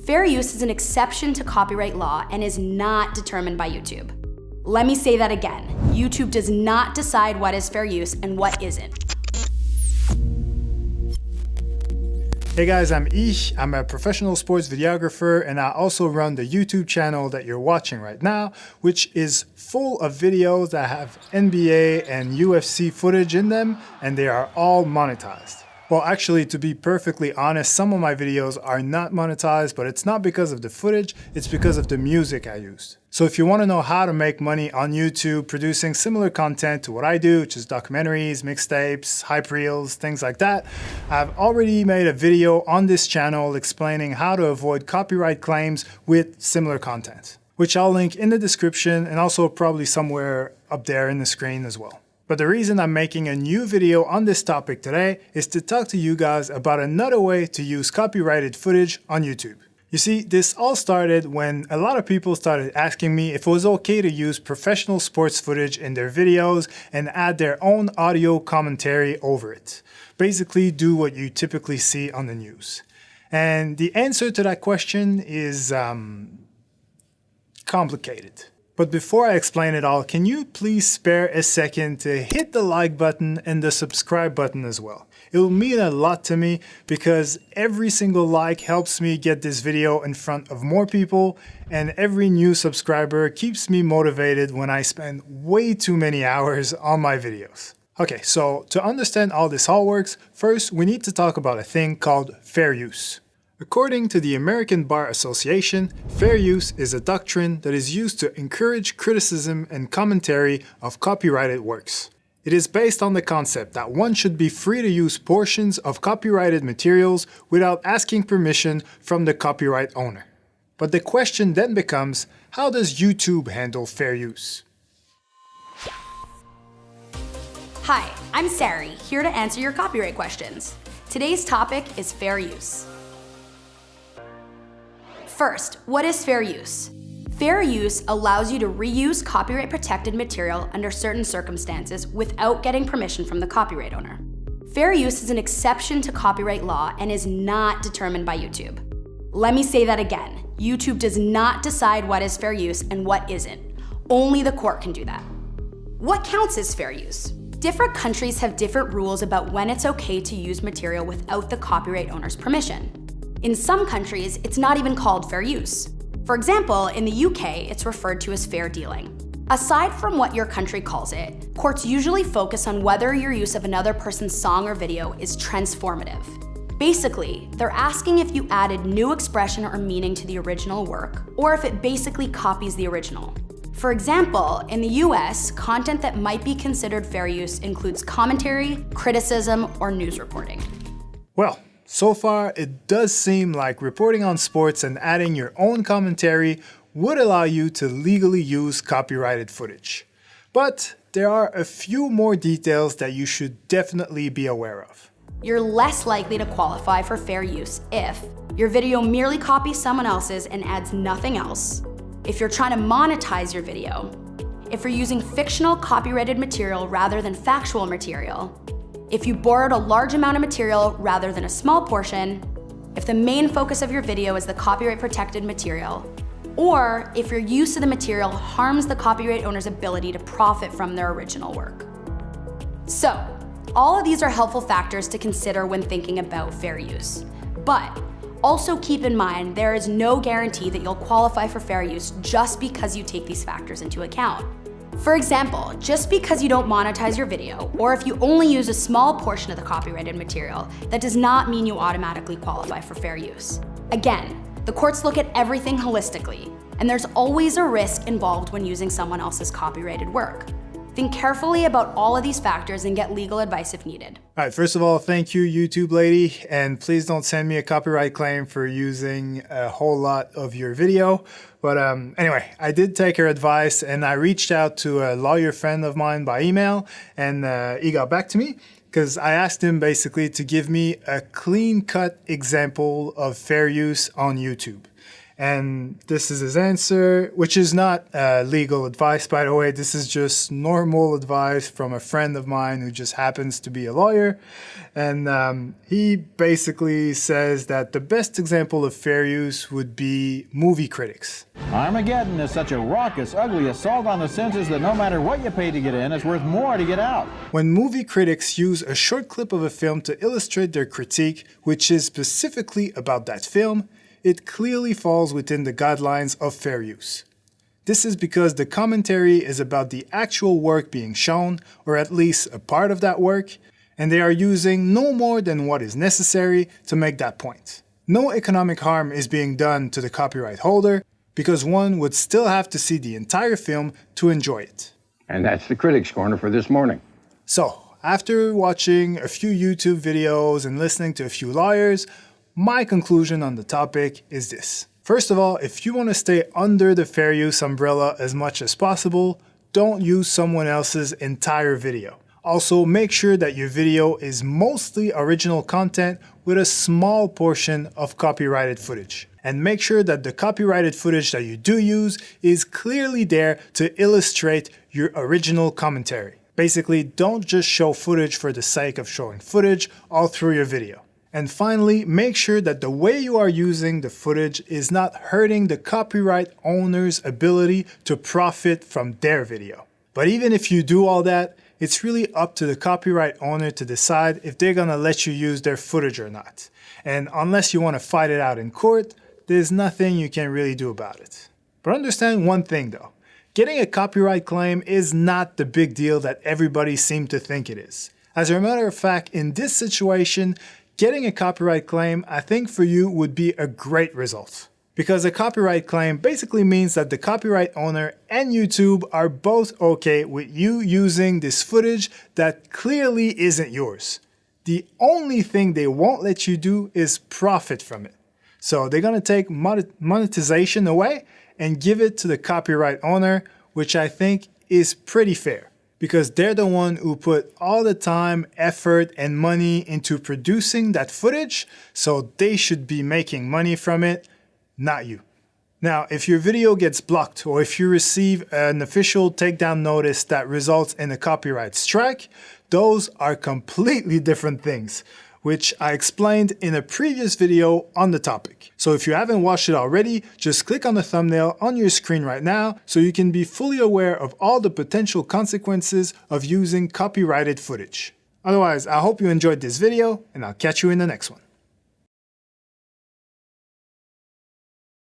Fair use is an exception to copyright law and is not determined by YouTube. Let me say that again. YouTube does not decide what is fair use and what isn't. Hey guys, I'm Ish. I'm a professional sports videographer, and I also run the YouTube channel that you're watching right now, which is full of videos that have NBA and UFC footage in them, and they are all monetized. Well, actually, to be perfectly honest, some of my videos are not monetized, but it's not because of the footage, it's because of the music I used. So if you want to know how to make money on YouTube producing similar content to what I do, which is documentaries, mixtapes, hype reels, things like that, I've already made a video on this channel explaining how to avoid copyright claims with similar content, which I'll link in the description and also probably somewhere up there in the screen as well. But the reason I'm making a new video on this topic today is to talk to you guys about another way to use copyrighted footage on YouTube. You see, this all started when a lot of people started asking me if it was okay to use professional sports footage in their videos and add their own audio commentary over it. Basically, do what you typically see on the news. And the answer to that question is complicated. But before I explain it all, can you please spare a second to hit the like button and the subscribe button as well? It will mean a lot to me because every single like helps me get this video in front of more people, and every new subscriber keeps me motivated when I spend way too many hours on my videos. Okay, so to understand how this all works, first we need to talk about a thing called fair use. According to the American Bar Association, fair use is a doctrine that is used to encourage criticism and commentary of copyrighted works. It is based on the concept that one should be free to use portions of copyrighted materials without asking permission from the copyright owner. But the question then becomes, how does YouTube handle fair use? Hi, I'm Sari, here to answer your copyright questions. Today's topic is fair use. First, what is fair use? Fair use allows you to reuse copyright-protected material under certain circumstances without getting permission from the copyright owner. Fair use is an exception to copyright law and is not determined by YouTube. Let me say that again. YouTube does not decide what is fair use and what isn't. Only the court can do that. What counts as fair use? Different countries have different rules about when it's okay to use material without the copyright owner's permission. In some countries, it's not even called fair use. For example, in the UK, it's referred to as fair dealing. Aside from what your country calls it, courts usually focus on whether your use of another person's song or video is transformative. Basically, they're asking if you added new expression or meaning to the original work, or if it basically copies the original. For example, in the US, content that might be considered fair use includes commentary, criticism, or news reporting. Well, so far, it does seem like reporting on sports and adding your own commentary would allow you to legally use copyrighted footage. But there are a few more details that you should definitely be aware of. You're less likely to qualify for fair use if your video merely copies someone else's and adds nothing else, if you're trying to monetize your video, if you're using fictional copyrighted material rather than factual material, if you borrowed a large amount of material rather than a small portion, if the main focus of your video is the copyright-protected material, or if your use of the material harms the copyright owner's ability to profit from their original work. So, all of these are helpful factors to consider when thinking about fair use. But also keep in mind there is no guarantee that you'll qualify for fair use just because you take these factors into account. For example, just because you don't monetize your video, or if you only use a small portion of the copyrighted material, that does not mean you automatically qualify for fair use. Again, the courts look at everything holistically, and there's always a risk involved when using someone else's copyrighted work. Think carefully about all of these factors and get legal advice if needed. All right, first of all, thank you, YouTube lady, and please don't send me a copyright claim for using a whole lot of your video. But anyway, I did take her advice and I reached out to a lawyer friend of mine by email, and he got back to me because I asked him basically to give me a clean-cut example of fair use on YouTube. And this is his answer, which is not legal advice, by the way. This is just normal advice from a friend of mine who just happens to be a lawyer. And he basically says that the best example of fair use would be movie critics. Armageddon is such a raucous, ugly assault on the senses that no matter what you pay to get in, it's worth more to get out. When movie critics use a short clip of a film to illustrate their critique, which is specifically about that film, it clearly falls within the guidelines of fair use. This is because the commentary is about the actual work being shown, or at least a part of that work, and they are using no more than what is necessary to make that point. No economic harm is being done to the copyright holder, because one would still have to see the entire film to enjoy it. And that's the Critics Corner for this morning. So, after watching a few YouTube videos and listening to a few lawyers, my conclusion on the topic is this. First of all, if you want to stay under the fair use umbrella as much as possible, don't use someone else's entire video. Also, make sure that your video is mostly original content with a small portion of copyrighted footage. And make sure that the copyrighted footage that you do use is clearly there to illustrate your original commentary. Basically, don't just show footage for the sake of showing footage all through your video. And finally, make sure that the way you are using the footage is not hurting the copyright owner's ability to profit from their video. But even if you do all that, it's really up to the copyright owner to decide if they're gonna let you use their footage or not. And unless you wanna fight it out in court, there's nothing you can really do about it. But understand one thing though, getting a copyright claim is not the big deal that everybody seems to think it is. As a matter of fact, in this situation, getting a copyright claim, I think for you would be a great result. Because a copyright claim basically means that the copyright owner and YouTube are both okay with you using this footage that clearly isn't yours. The only thing they won't let you do is profit from it. So they're gonna take monetization away and give it to the copyright owner, which I think is pretty fair. Because they're the one who put all the time, effort, and money into producing that footage, so they should be making money from it, not you. Now, if your video gets blocked or if you receive an official takedown notice that results in a copyright strike, those are completely different things, which I explained in a previous video on the topic. So if you haven't watched it already, just click on the thumbnail on your screen right now so you can be fully aware of all the potential consequences of using copyrighted footage. Otherwise, I hope you enjoyed this video and I'll catch you in the next one.